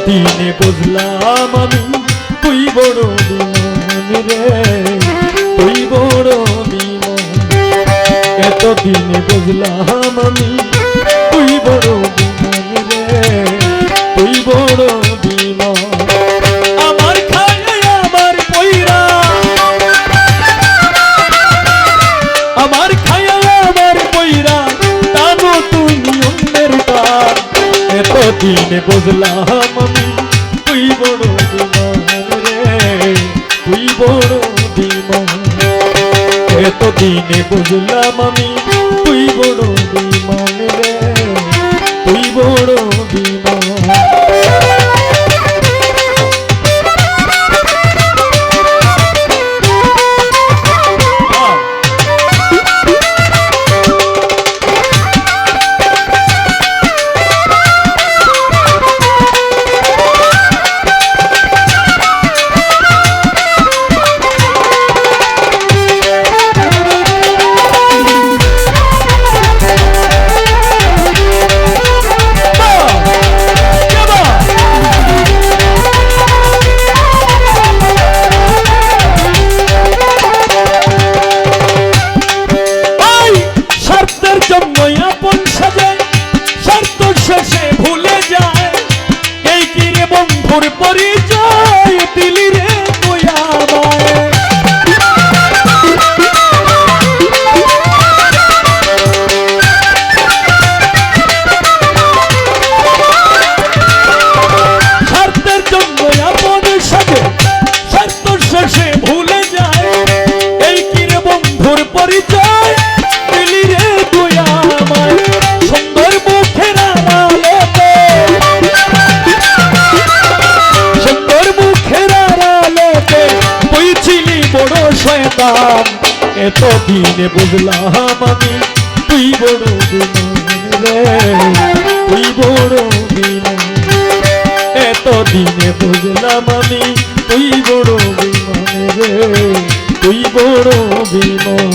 দিনে বুঝলাম আমি তুই বড় বিমান রে, তুই বড় বিমান। এতদিনে বুঝলাম আমি তুই বড় বিমান রে, তুই বড় বিমান। আমার খায় আমার পয়রা, আমার খায় আমার পয়রা, টানো তুমি অন্যের টান। এতদিনে বুঝলাম আমি তুই বড় বিমান রে, তুই বড় বিমান। এতদিনে বুঝলাম আমি তুই বড় বিমান রে, তুই বড় বিমান। পরিচয় দিলি রে তুই আমায়, স্বার্থের জন্য আপন সাথে স্বার্থ শেষে ভুলে যায়। এই কিরে বন্ধুর পরিচয় দিলি রে তুই আমায়। সুন্দর মুখের আড়ালেতে, সুন্দর মুখের আড়ালেতে তুই ছিলি বড় শয়তান। এতদিনে বুঝলাম আমি তুই বড় বিমান রে, তুই বড় বিমান। এতদিনে বুঝলাম আমি তুই বড় বিমান রে, তুই বড় বিমান।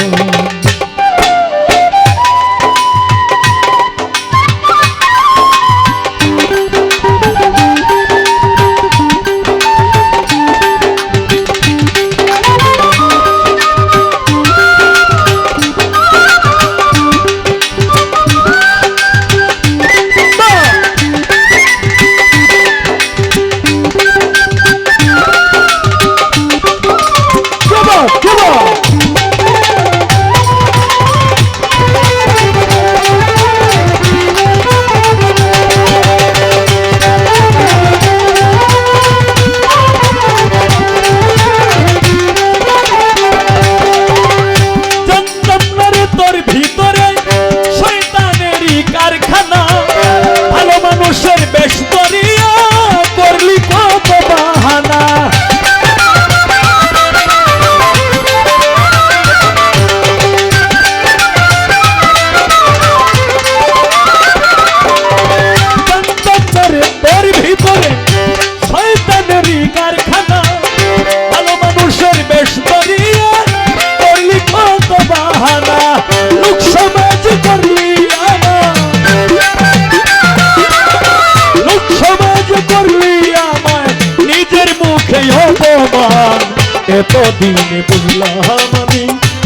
এতদিনে বুঝলাম আমি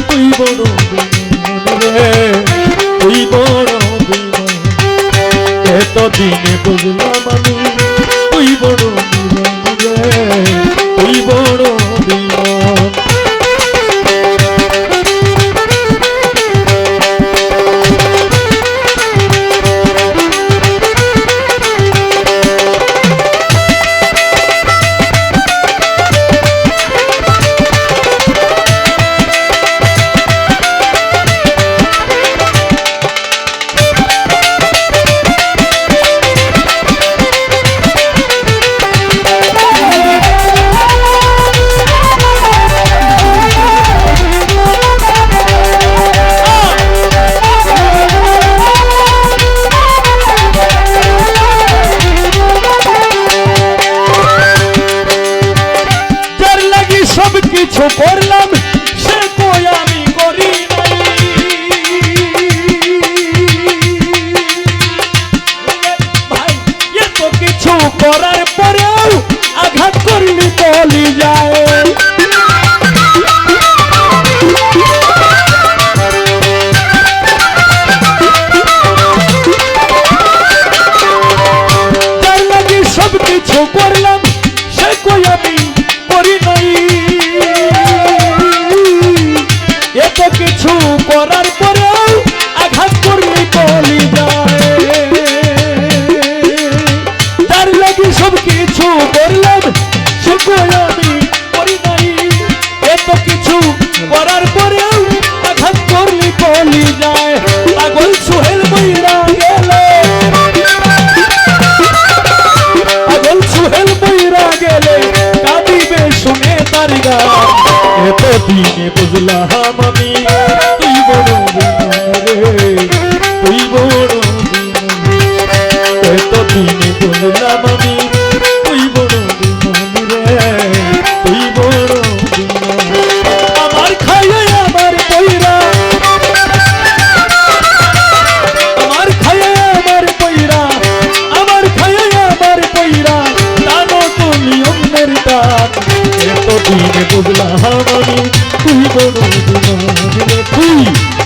তুই বড় বিমান রে, তুই বড় বিমান। এতদিনে বুঝলাম আমি তুই বড় বিমান রে, তুই বড় বিমান। কিছু করলাম সে কই আমি করি নাই, ভাই এত কিছু করার পরে লাগি সব কিছু করলাম সে কই আমি করি নাই এত কিছু করার পরেও আঘাত করলি বলি যায় পাগল সোহেল মইরা গেলে পাগল সোহেল মইরা গেলে কাঁদিবে শুনে তার গান এতদিনে বুঝলাম আমি তুই বড় রে তুই বড় এতদিনে বুঝলাম আমি তুই বড় রে তুই বড় আমার খাইয়া আমার পয়রা আমার খাইয়া আমার পয়রা আমার খাইয়া আমার পয়রা টানো তুমি অন্যের টান এতদিনে বুঝলাম আমি তুই বড় রে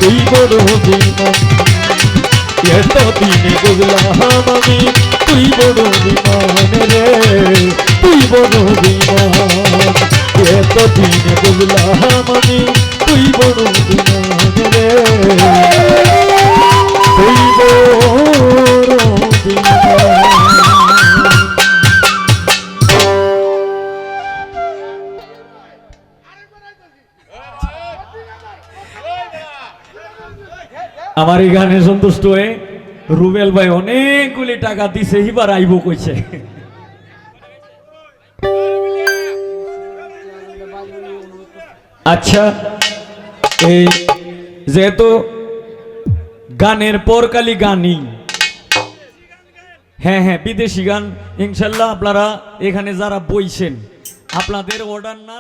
তুই বড় বিমান এতদিনে বুঝলাম আমি তুই বড় বিমান রে তুই বড় বিমান এতদিনে বুঝলাম আমি তুই বড় বিমান রে তুই বড় বিমান আমার এই গানে সন্তুষ্ট হয়ে রুবেল ভাই অনেকগুলি টাকা দিছে এবার আইব কইছে আচ্ছা এই যেহেতু গানের পরকালি গানই হ্যাঁ হ্যাঁ বিদেশি গান ইনশাল্লাহ আপনারা এখানে যারা বইছেন আপনাদের অর্ডার না